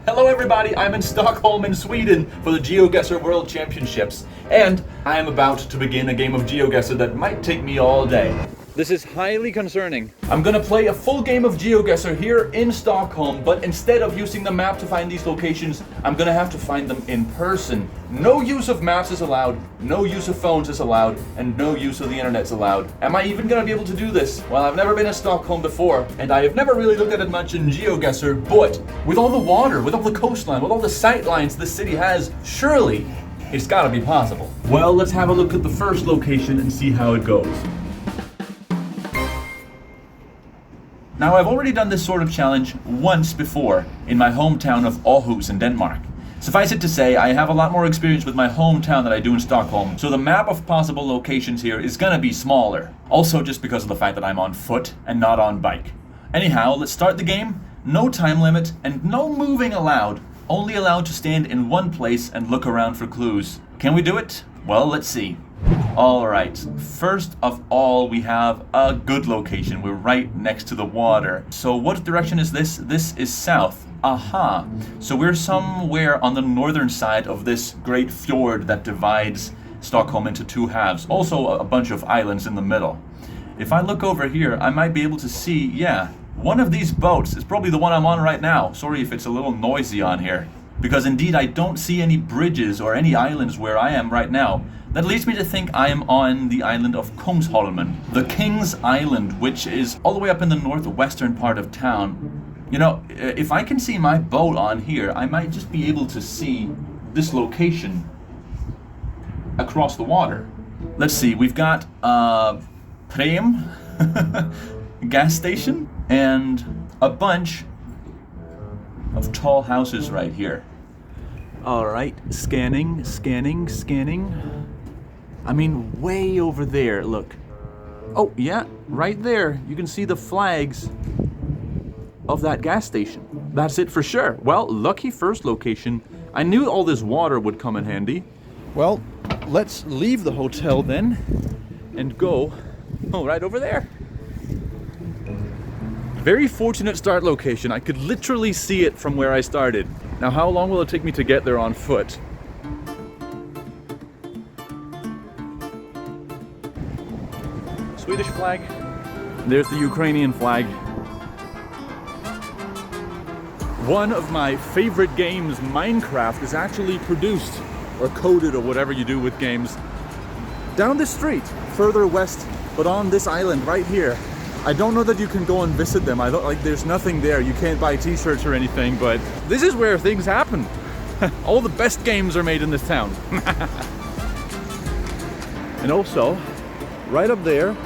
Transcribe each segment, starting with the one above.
Hello everybody, I'm in Stockholm in Sweden for the GeoGuessr World Championships, and I am about to begin a game of GeoGuessr that might take me all day. This is highly concerning. I'm gonna play a full game of GeoGuessr here in Stockholm, but instead of using the map to find these locations, I'm gonna have to find them in person. No use of maps is allowed, no use of phones is allowed, and no use of the internet's allowed. Am I even gonna be able to do this? Well, I've never been to Stockholm before, and I have never really looked at it much in GeoGuessr, but with all the water, with all the coastline, with all the sight lines this city has, surely it's gotta be possible. Well, let's have a look at the first location and see how it goes. Now, I've already done this sort of challenge once before in my hometown of Aarhus in Denmark. Suffice it to say, I have a lot more experience with my hometown than I do in Stockholm, so the map of possible locations here is gonna be smaller. Also just because of the fact that I'm on foot and not on bike. Anyhow, let's start the game. No time limit and no moving allowed. Only allowed to stand in one place and look around for clues. Can we do it? Well, let's see. Alright, first of all, we have a good location. We're right next to the water. So what direction is this? This is south. Aha! So we're somewhere on the northern side of this great fjord that divides Stockholm into two halves. Also a bunch of islands in the middle. If I look over here, I might be able to see, yeah, one of these boats is probably the one I'm on right now. Sorry if it's a little noisy on here. Because indeed I don't see any bridges or any islands where I am right now. That leads me to think I am on the island of Kungsholmen, the King's Island, which is all the way up in the northwestern part of town. You know, if I can see my boat on here, I might just be able to see this location across the water. Let's see, we've got Prem, gas station, and a bunch of tall houses right here. All right, scanning. I mean, way over there, look. Oh, yeah, right there. You can see the flags of that gas station. That's it for sure. Well, lucky first location. I knew all this water would come in handy. Well, let's leave the hotel then and go, right over there. Very fortunate start location. I could literally see it from where I started. Now, how long will it take me to get there on foot? Swedish flag. There's the Ukrainian flag. One of my favorite games, Minecraft, is actually produced or coded or whatever you do with games down the street, further west, but on this island right here. I don't know that you can go and visit them. There's nothing there. You can't buy t-shirts or anything, but this is where things happen. All the best games are made in this town. And also, right up there,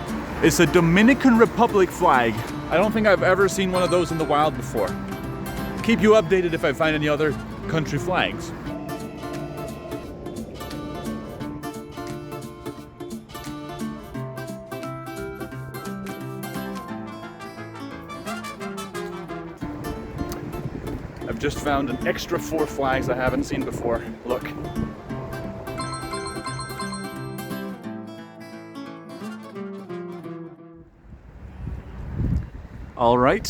it's a Dominican Republic flag. I don't think I've ever seen one of those in the wild before. Keep you updated if I find any other country flags. I've just found an extra 4 flags I haven't seen before. Look. All right,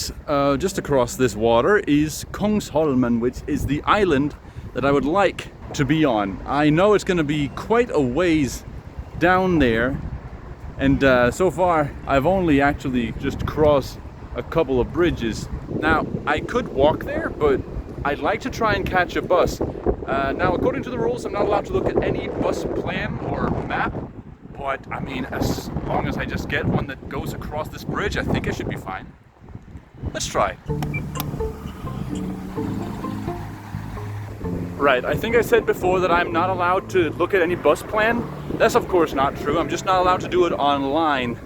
just across this water is Kungsholmen, which is the island that I would like to be on. I know it's going to be quite a ways down there, and so far I've only actually just crossed a couple of bridges. Now, I could walk there, but I'd like to try and catch a bus. Now, according to the rules, I'm not allowed to look at any bus plan or map, but I mean, as long as I just get one that goes across this bridge, I think I should be fine. Let's try. Right, I think I said before that I'm not allowed to look at any bus plan. That's of course not true. I'm just not allowed to do it online.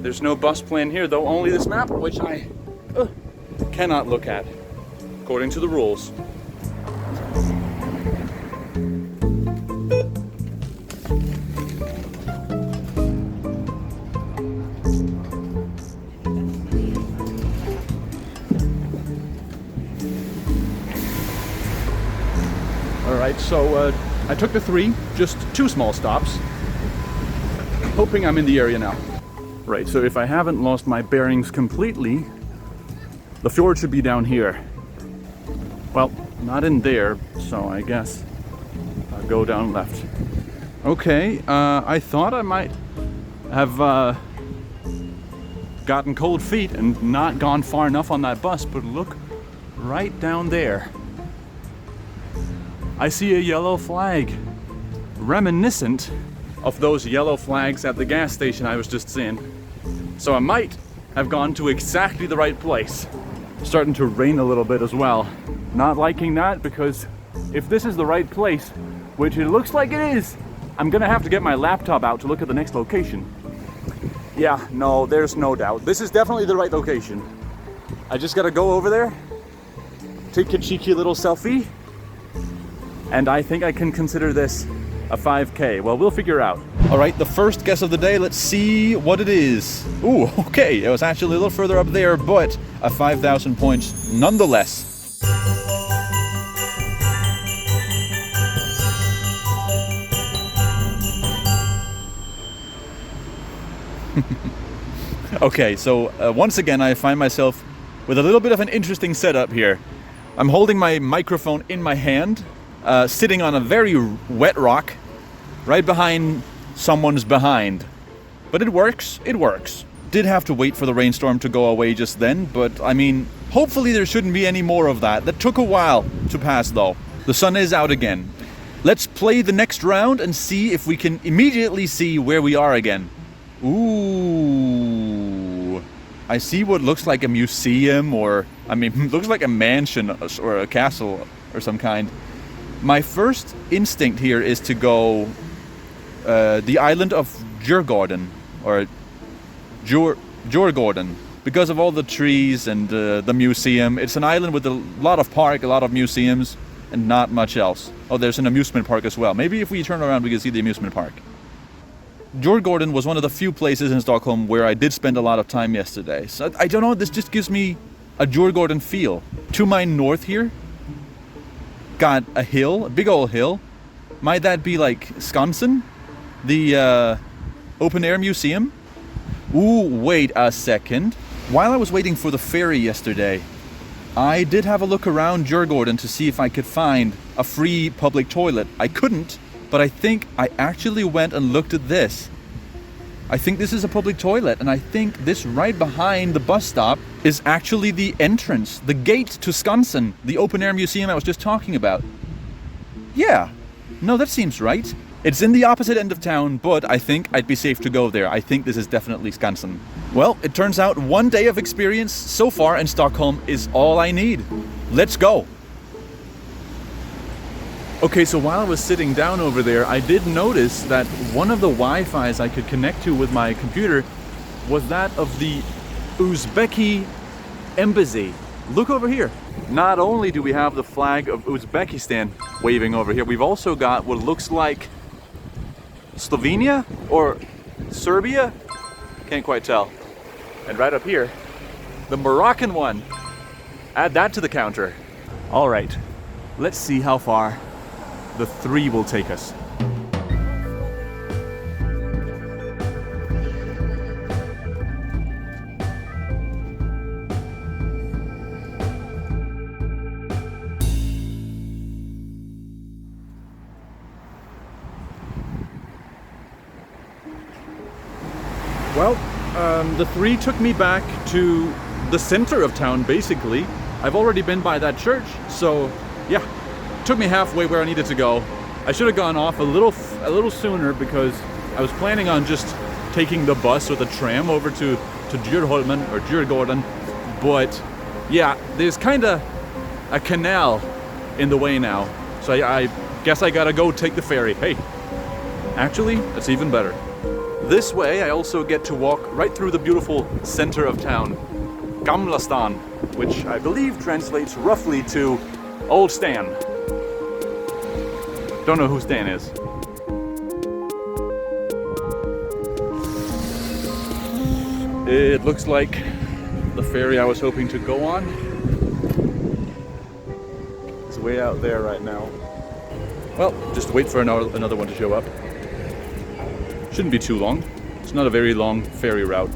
There's no bus plan here, though, only this map, which I cannot look at, according to the rules. Alright, so I took the 3, just 2 small stops, hoping I'm in the area now. Right, so if I haven't lost my bearings completely, the fjord should be down here. Well, Not in there, so I guess I'll go down left. Okay, I thought I might have gotten cold feet and not gone far enough on that bus, but look right down there. I see a yellow flag, reminiscent of those yellow flags at the gas station I was just in. So I might have gone to exactly the right place. Starting to rain a little bit as well. Not liking that, because if this is the right place, which it looks like it is, I'm gonna have to get my laptop out to look at the next location. Yeah, no, there's no doubt. This is definitely the right location. I just gotta go over there, take a cheeky little selfie, and I think I can consider this a 5K. Well, we'll figure out. All right, the first guess of the day. Let's see what it is. Ooh, okay, it was actually a little further up there, but a 5,000 points nonetheless. Okay, so once again I find myself with a little bit of an interesting setup here. I'm holding my microphone in my hand, sitting on a very wet rock, right behind someone's behind. But it works, it works. Did have to wait for the rainstorm to go away just then, but I mean, hopefully there shouldn't be any more of that. That took a while to pass though. The sun is out again. Let's play the next round and see if we can immediately see where we are again. Ooh, I see what looks like a museum, or I mean, looks like a mansion or a castle or some kind. My first instinct here is to go the island of Djurgården, or Djurgården, because of all the trees and the museum. It's an island with a lot of park, a lot of museums, and not much else. Oh, there's an amusement park as well. Maybe if we turn around we can see the amusement park. Djurgården was one of the few places in Stockholm where I did spend a lot of time yesterday. So I don't know, this just gives me a Djurgården feel. To my north here, got a hill, a big old hill. Might that be like Skansen? The open air museum? Ooh, wait a second. While I was waiting for the ferry yesterday, I did have a look around Djurgården to see if I could find a free public toilet. I couldn't, but I think I actually went and looked at this. I think this is a public toilet, and I think this right behind the bus stop is actually the entrance, the gate to Skansen, the open air museum I was just talking about. Yeah, no, that seems right. It's in the opposite end of town, but I think I'd be safe to go there. I think this is definitely Skansen. Well, it turns out 1 day of experience so far in Stockholm is all I need. Let's go. Okay, so while I was sitting down over there, I did notice that one of the Wi-Fis I could connect to with my computer was that of the Uzbeki embassy. Look over here. Not only do we have the flag of Uzbekistan waving over here, we've also got what looks like Slovenia or Serbia? Can't quite tell. And right up here, the Moroccan one. Add that to the counter. All right, let's see how far the 3 will take us. Well, the 3 took me back to the center of town, basically. I've already been by that church, so yeah. Took me halfway where I needed to go. I should have gone off a little sooner, because I was planning on just taking the bus or the tram over to Djurholmen or Djurgården, but yeah, there's kind of a canal in the way now, so I guess I gotta go take the ferry. Hey, actually, that's even better. This way I also get to walk right through the beautiful center of town, Gamla stan, which I believe translates roughly to Old Stan. Don't know who Stan is. It looks like the ferry I was hoping to go on is way out there right now. Well, just wait for another one to show up. Shouldn't be too long. It's not a very long ferry route.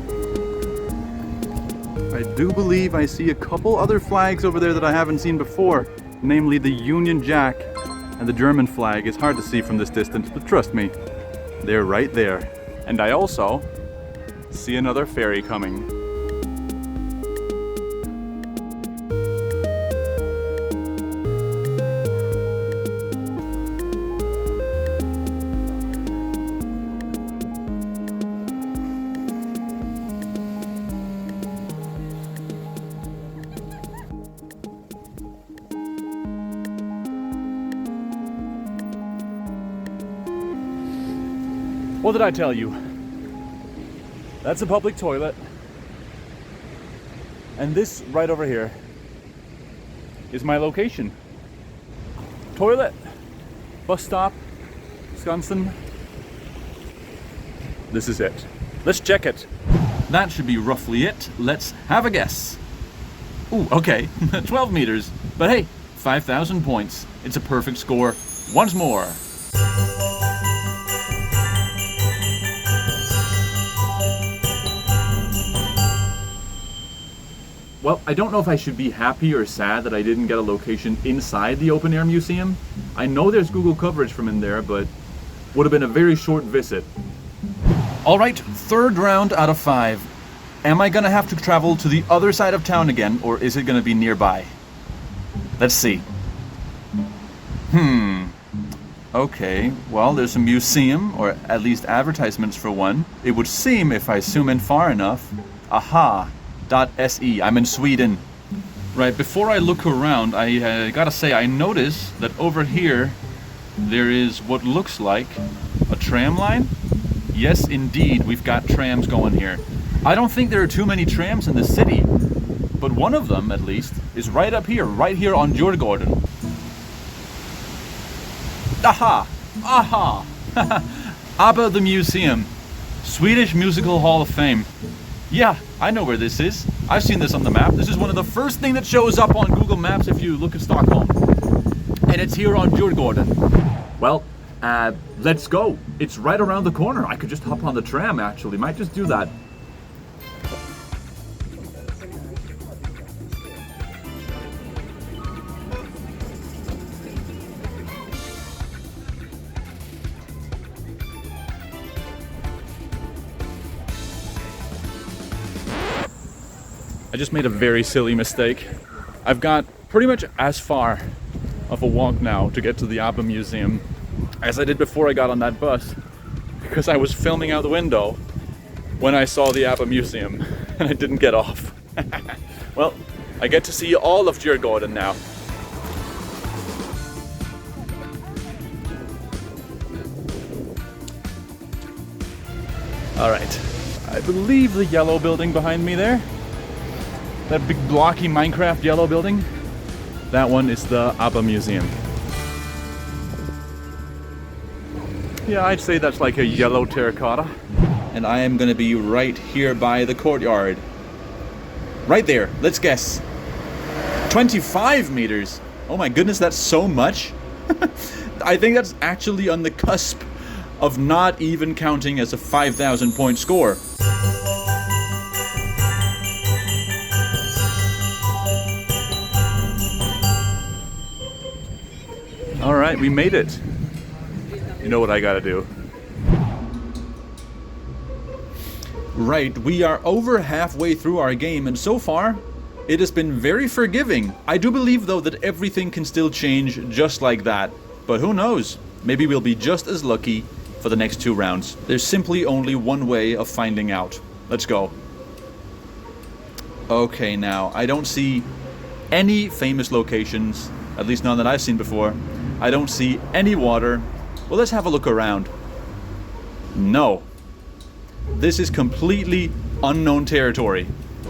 I do believe I see a couple other flags over there that I haven't seen before. namely the Union Jack and the German flag, is hard to see from this distance, but trust me, they're right there. And I also see another ferry coming. What did I tell you? That's a public toilet. And this right over here is my location. Toilet, bus stop, Skansen. This is it. Let's check it. That should be roughly it. Let's have a guess. Ooh, okay, 12 meters. But hey, 5,000 points. It's a perfect score once more. Well, I don't know if I should be happy or sad that I didn't get a location inside the open air museum. I know there's Google coverage from in there, but would have been a very short visit. All right, third round out of 5. Am I gonna have to travel to the other side of town again, or is it gonna be nearby? Let's see. Okay, well, there's a museum, or at least advertisements for one. It would seem, if I zoom in far enough, aha.se, I'm in Sweden. Right, before I look around, I gotta say, I notice that over here, there is what looks like a tram line. Yes, indeed, we've got trams going here. I don't think there are too many trams in the city, but one of them, at least, is right up here, right here on Djurgården. Aha! Aha! ABBA the Museum. Swedish Musical Hall of Fame. Yeah, I know where this is. I've seen this on the map. This is one of the first things that shows up on Google Maps if you look at Stockholm. And it's here on Djurgården. Well, let's go. It's right around the corner. I could just hop on the tram, actually. Might just do that. I just made a very silly mistake. I've got pretty much as far of a walk now to get to the ABBA Museum as I did before I got on that bus, because I was filming out the window when I saw the ABBA Museum and I didn't get off. Well, I get to see all of Djurgården now. Alright, I believe the yellow building behind me there, that big blocky Minecraft yellow building, that one is the ABBA Museum. Yeah, I'd say that's like a yellow terracotta. And I am gonna be right here by the courtyard. Right there, let's guess. 25 meters! Oh my goodness, that's so much! I think that's actually on the cusp of not even counting as a 5,000 point score. Alright, we made it. You know what I gotta do. Right, we are over halfway through our game, and so far, it has been very forgiving. I do believe, though, that everything can still change just like that. But who knows? Maybe we'll be just as lucky for the next 2 rounds. There's simply only one way of finding out. Let's go. Okay, now, I don't see any famous locations, at least none that I've seen before. I don't see any water. Well, let's have a look around. No. This is completely unknown territory.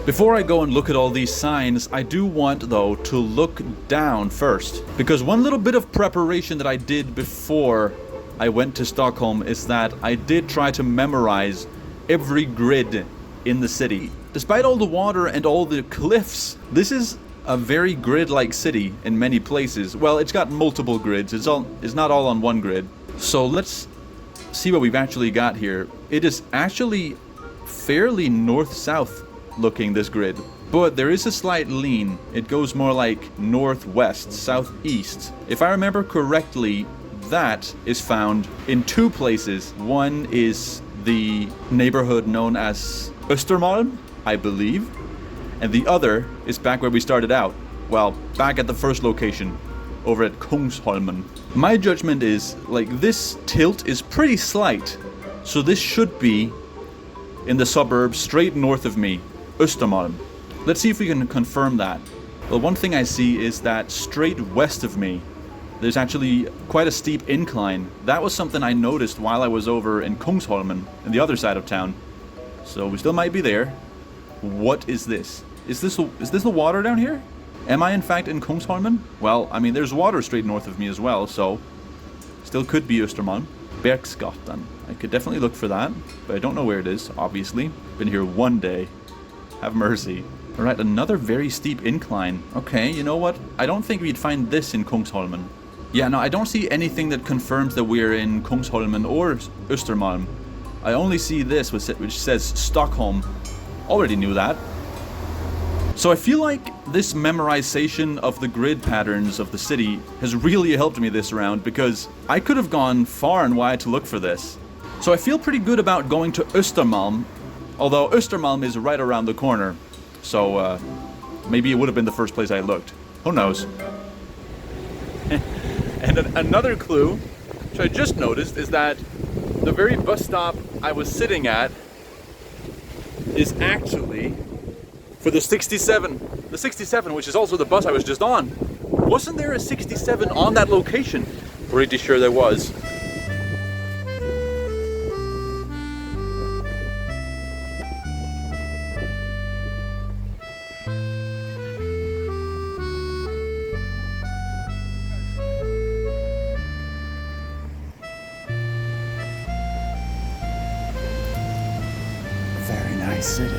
Before I go and look at all these signs, I do want, though, to look down first. Because one little bit of preparation that I did before I went to Stockholm is that I did try to memorize every grid in the city. Despite all the water and all the cliffs, this is a very grid-like city in many places. Well, it's got multiple grids. It's not all on one grid. So let's see what we've actually got here. It is actually fairly north-south looking, this grid. but there is a slight lean. It goes more like northwest, southeast. If I remember correctly, that is found in two places. One is the neighborhood known as Östermalm, I believe, and the other is back where we started out. Well, back at the first location, over at Kungsholmen. My judgment is, like, this tilt is pretty slight, so this should be in the suburbs straight north of me, Östermalm. Let's see if we can confirm that. Well, one thing I see is that straight west of me, there's actually quite a steep incline. That was something I noticed while I was over in Kungsholmen, on the other side of town. So we still might be there. What is this? Is this the water down here? Am I in fact in Kungsholmen? Well, I mean, there's water straight north of me as well, so still could be Östermalm. Bergsgatan. I could definitely look for that, but I don't know where it is, obviously. Been here one day. Have mercy. Alright, another very steep incline. Okay, you know what? I don't think we'd find this in Kungsholmen. Yeah, no, I don't see anything that confirms that we're in Kungsholmen or Östermalm. I only see this, which says Stockholm. Already knew that. So I feel like this memorization of the grid patterns of the city has really helped me this round, because I could have gone far and wide to look for this. So I feel pretty good about going to Östermalm, although Östermalm is right around the corner. So maybe it would have been the first place I looked. Who knows? And another clue, which I just noticed, is that the very bus stop I was sitting at is actually for the 67. The 67, which is also the bus I was just on. Wasn't there a 67 on that location? Pretty sure there was. Very nice city.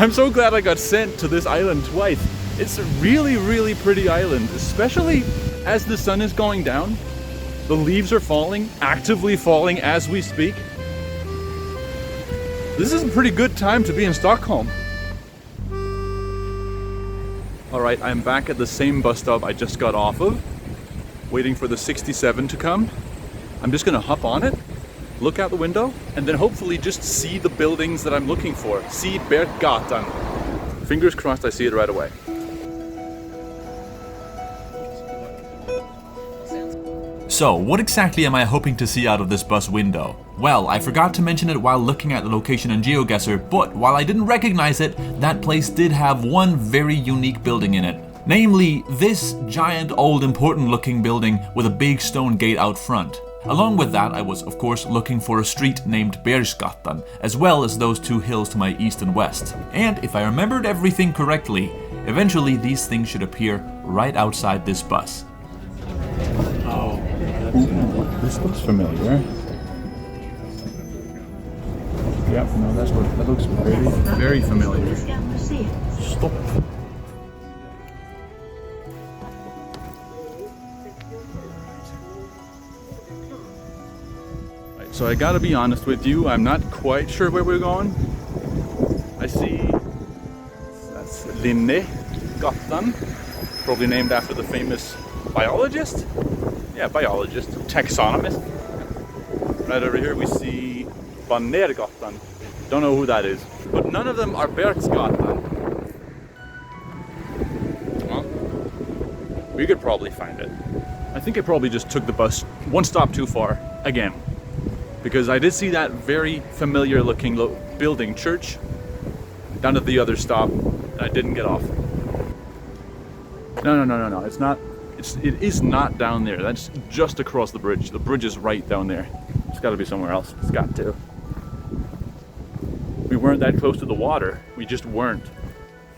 I'm so glad I got sent to this island twice. It's a really, really pretty island, especially as the sun is going down. The leaves are falling, actively falling as we speak. This is a pretty good time to be in Stockholm. Alright, I'm back at the same bus stop I just got off of, waiting for the 67 to come. I'm just gonna hop on it, look out the window, and then hopefully just see the buildings that I'm looking for. See Berggatan. Fingers crossed I see it right away. So, what exactly am I hoping to see out of this bus window? Well, I forgot to mention it while looking at the location in GeoGuessr, but while I didn't recognize it, that place did have one very unique building in it. Namely, this giant old important looking building with a big stone gate out front. Along with that, I was of course looking for a street named Bergsgatan, as well as those two hills to my east and west. And if I remembered everything correctly, eventually these things should appear right outside this bus. Oh, this looks familiar. Yep, no, that looks very familiar. Stop. So I gotta be honest with you, I'm not quite sure where we're going. I see that's Linnégatan, probably named after the famous biologist. Yeah, biologist, taxonomist. Right over here we see Banergatan. Don't know who that is, but none of them are Bergsgatan. Well, we could probably find it. I think I probably just took the bus one stop too far again, because I did see that very familiar looking building, church, down at the other stop, and I didn't get off. No, it's not. It is not down there. That's just across the bridge. The bridge is right down there. It's got to be somewhere else. It's got to. We weren't that close to the water. We just weren't.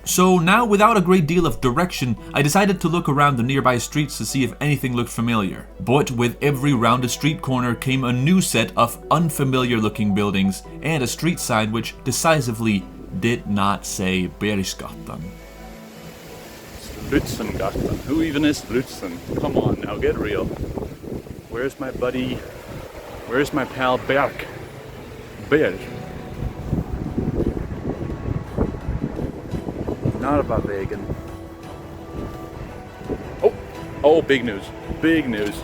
So now, without a great deal of direction, I decided to look around the nearby streets to see if anything looked familiar. But with every rounded street corner came a new set of unfamiliar looking buildings and a street sign which decisively did not say Bergsgatan. Lutzengatan. Who even is Lutzen? Come on now, get real. Where's my buddy? Where's my pal Berg? Harvavägen. Oh, big news. Big news.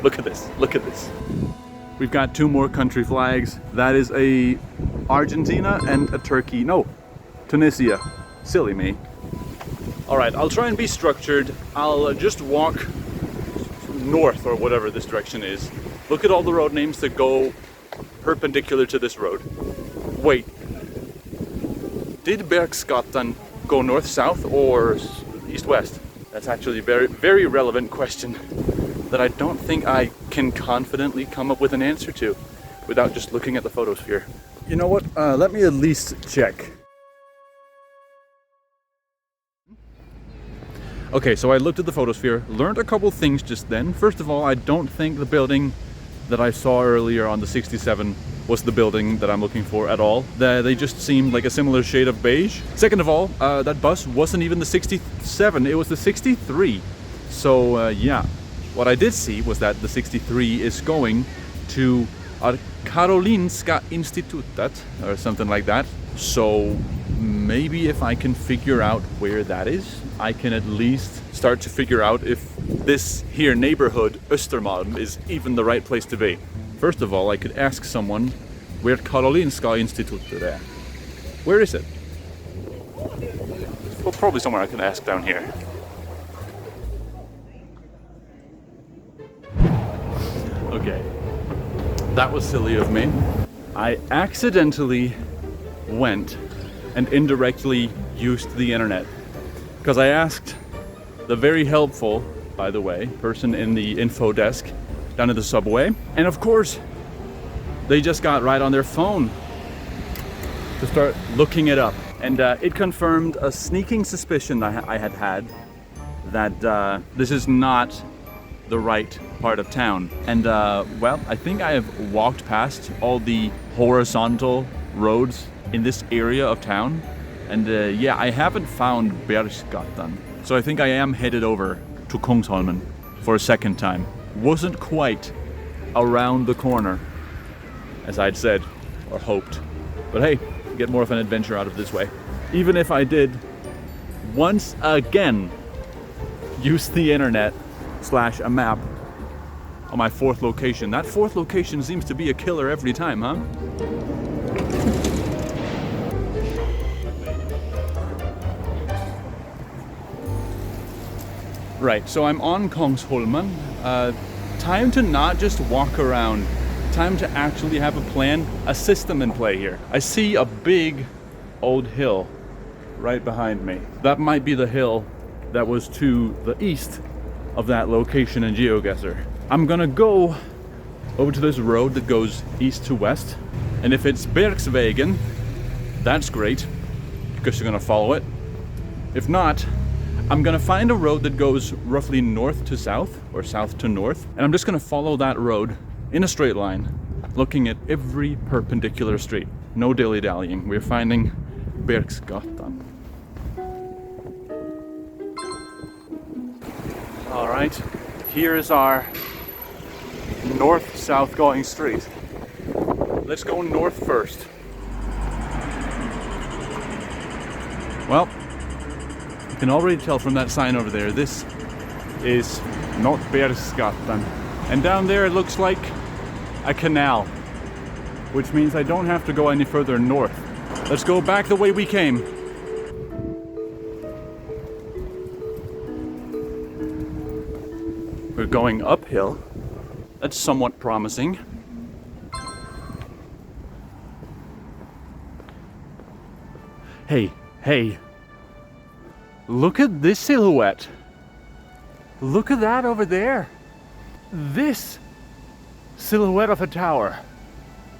Look at this. Look at this. We've got 2 more country flags. That is a Argentina and a Turkey. No, Tunisia. Silly me. All right, I'll try and be structured. I'll just walk north or whatever this direction is. Look at all the road names that go perpendicular to this road. Wait. Did Bergsgatan go north-south or east-west? That's actually a very, very relevant question that I don't think I can confidently come up with an answer to without just looking at the photosphere. You know what? Let me at least check. Okay, so I looked at the photosphere, learned a couple things just then. First of all, I don't think the building that I saw earlier on the 67 was the building that I'm looking for at all. They just seemed like a similar shade of beige. Second of all, that bus wasn't even the 67, it was the 63. So yeah, what I did see was that the 63 is going to Karolinska Institutet or something like that. So maybe if I can figure out where that is, I can at least start to figure out if this here neighborhood, Östermalm, is even the right place to be. First of all, I could ask someone where Karolinska Institutet is. Where is it? Well, probably somewhere I can ask down here. Okay, that was silly of me. I accidentally went and indirectly used the internet because I asked the very helpful, by the way, person in the info desk down at the subway, and of course they just got right on their phone to start looking it up, and it confirmed a sneaking suspicion I had had that this is not the right part of town. And well, I think I have walked past all the horizontal roads in this area of town, and yeah, I haven't found Bergsgatan. So I think I am headed over to Kungsholmen for a second time. Wasn't quite around the corner, as I'd said, or hoped. But hey, get more of an adventure out of this way. Even if I did, once again, use the internet / a map on my 4th location. That 4th location seems to be a killer every time, huh? Right, so I'm on Kungsholmen. Time to not just walk around. Time to actually have a plan, a system in play here. I see a big old hill right behind me. That might be the hill that was to the east of that location in GeoGuessr. I'm gonna go over to this road that goes east to west, and if it's Bergsvägen, that's great, because you're gonna follow it. If not, I'm gonna find a road that goes roughly north to south, or south to north, and I'm just gonna follow that road in a straight line, looking at every perpendicular street. No dilly-dallying, we're finding Bergsgatan. All right, here is our north-south going street. Let's go north first. Well, you can already tell from that sign over there, this is not Bergsgatan. And down there it looks like a canal, which means I don't have to go any further north. Let's go back the way we came. We're going uphill. That's somewhat promising. Hey, hey. Look at this silhouette. Look at that over there. This silhouette of a tower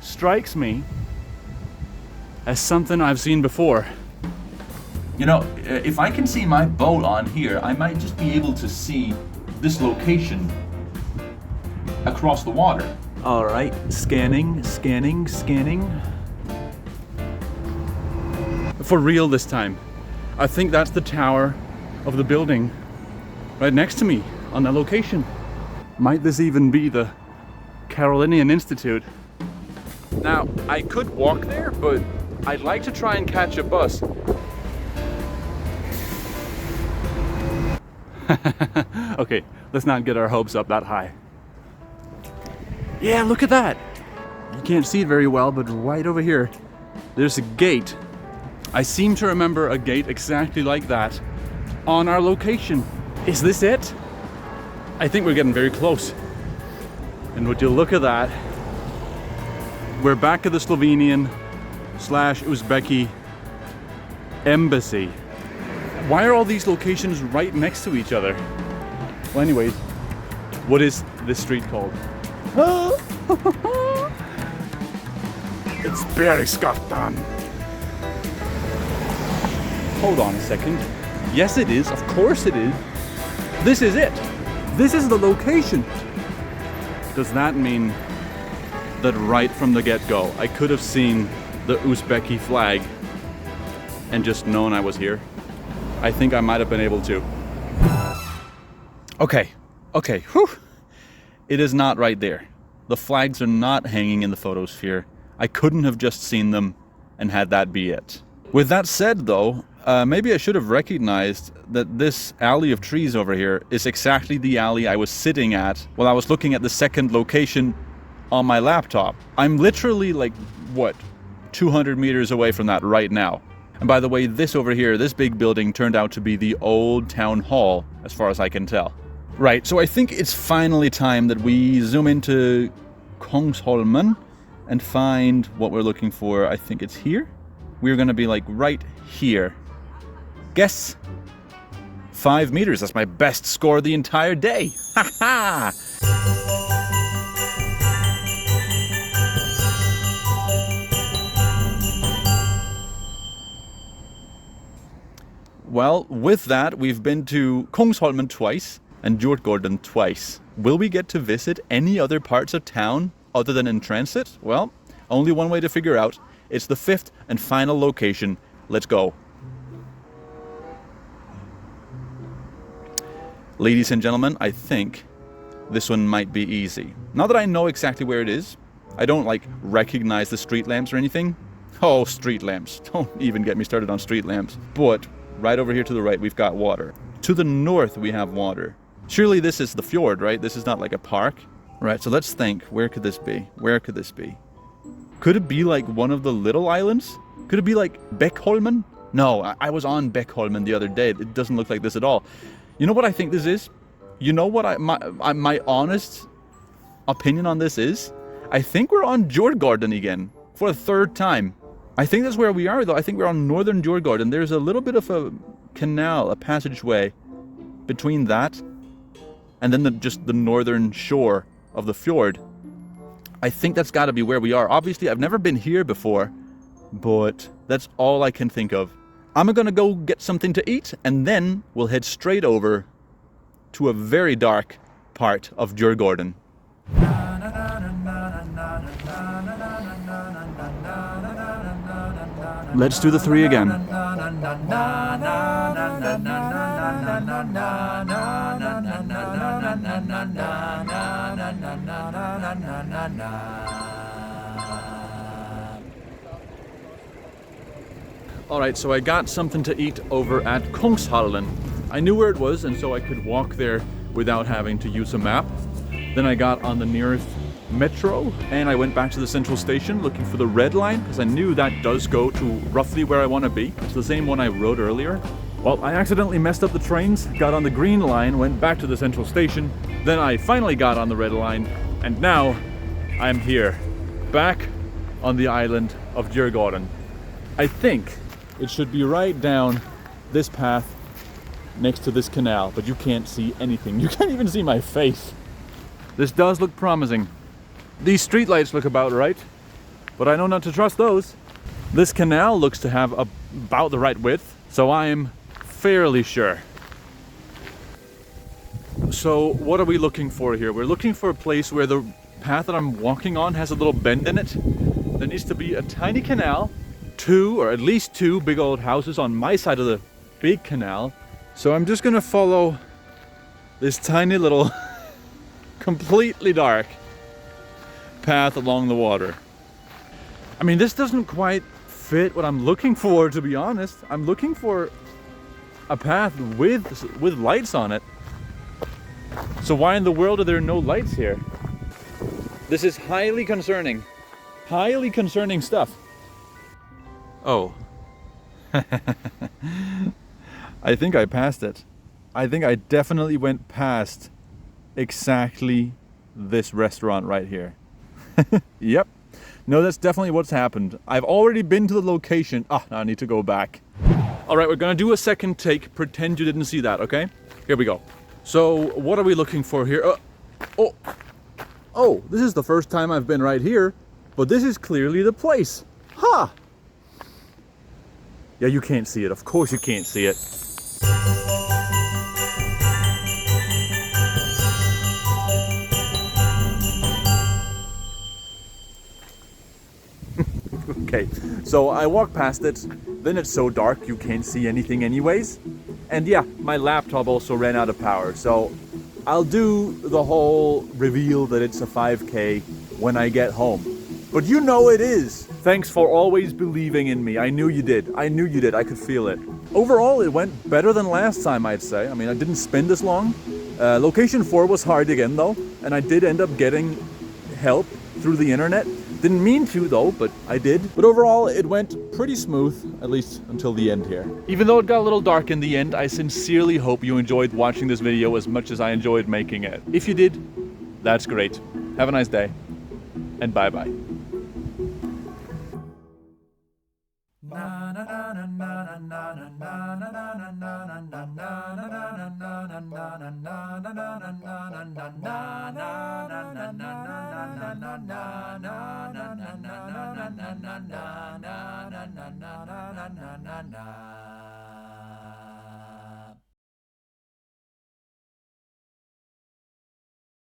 strikes me as something I've seen before. You know, if I can see my boat on here, I might just be able to see this location across the water. All right, scanning, scanning, scanning. For real this time. I think that's the tower of the building right next to me on that location. Might this even be the Carolinian Institute? Now, I could walk there, but I'd like to try and catch a bus. Okay, let's not get our hopes up that high. Yeah, look at that. You can't see it very well, but right over here, there's a gate. I seem to remember a gate exactly like that on our location. Is this it? I think we're getting very close. And would you look at that? We're back at the Slovenian/Uzbeki embassy. Why are all these locations right next to each other? Well, anyways, what is this street called? It's Bergsgatan. Hold on a second. Yes, it is. Of course it is. This is it. This is the location. Does that mean that right from the get-go, I could have seen the Uzbeki flag and just known I was here? I think I might have been able to. Okay, whew. It is not right there. The flags are not hanging in the photosphere. I couldn't have just seen them and had that be it. With that said though, maybe I should have recognized that this alley of trees over here is exactly the alley I was sitting at while I was looking at the second location on my laptop. I'm literally like, what, 200 meters away from that right now. And by the way, this over here, this big building turned out to be the old town hall, as far as I can tell. Right, so I think it's finally time that we zoom into Kungsholmen and find what we're looking for. I think it's here. We're gonna be like right here. Guess 5 meters. That's my best score the entire day. Ha ha! Well, with that, we've been to Kungsholmen twice and Djurgården twice. Will we get to visit any other parts of town other than in transit? Well, only one way to figure out. It's the fifth and final location. Let's go. Ladies and gentlemen, I think this one might be easy. Not that I know exactly where it is. I don't like recognize the street lamps or anything. Oh, street lamps. Don't even get me started on street lamps. But right over here to the right, we've got water. To the north, we have water. Surely this is the fjord, right? This is not like a park. Right, so let's think. Where could this be? Where could this be? Could it be like one of the little islands? Could it be like Beckholmen? No, I was on Beckholmen the other day. It doesn't look like this at all. You know what I think this is? You know what my honest opinion on this is? I think we're on Djurgården again for a third time. I think that's where we are though. I think we're on northern Djurgården. There's a little bit of a canal, a passageway between that and then just the northern shore of the fjord. I think that's got to be where we are. Obviously, I've never been here before, but that's all I can think of. I'm gonna go get something to eat, and then we'll head straight over to a very dark part of Djurgården. Let's do the three again. Alright, so I got something to eat over at Kungshallen. I knew where it was, and so I could walk there without having to use a map. Then I got on the nearest metro, and I went back to the central station looking for the red line, because I knew that does go to roughly where I want to be. It's the same one I rode earlier. Well, I accidentally messed up the trains, got on the green line, went back to the central station, then I finally got on the red line, and now I'm here, back on the island of Djurgården. I think it should be right down this path next to this canal, but you can't see anything. You can't even see my face. This does look promising. These streetlights look about right, but I know not to trust those. This canal looks to have about the right width, so I am fairly sure. So what are we looking for here? We're looking for a place where the path that I'm walking on has a little bend in it. There needs to be a tiny canal, two or at least two big old houses on my side of the big canal. So I'm just gonna follow this tiny little completely dark path along the water. I mean, this doesn't quite fit what I'm looking for, to be honest. I'm looking for a path with lights on it. So why in the world are there no lights here? This is highly concerning. Highly concerning stuff. Oh. I think I passed it. I think I definitely went past exactly this restaurant right here. Yep. No, that's definitely what's happened. I've already been to the location. Ah, now I need to go back. All right, we're gonna do a second take. Pretend you didn't see that, okay? Here we go. So, what are we looking for here? Oh, this is the first time I've been right here, but this is clearly the place. Ha! Yeah, you can't see it. Of course you can't see it. Okay, so I walk past it, then it's so dark you can't see anything anyways. And yeah, my laptop also ran out of power, so I'll do the whole reveal that it's a 5K when I get home. But you know it is! Thanks for always believing in me. I knew you did. I knew you did. I could feel it. Overall, it went better than last time, I'd say. I mean, I didn't spin this long. Location 4 was hard again, though, and I did end up getting help through the internet. Didn't mean to though, but I did. But overall, it went pretty smooth, at least until the end here. Even though it got a little dark in the end, I sincerely hope you enjoyed watching this video as much as I enjoyed making it. If you did, that's great. Have a nice day, and bye-bye.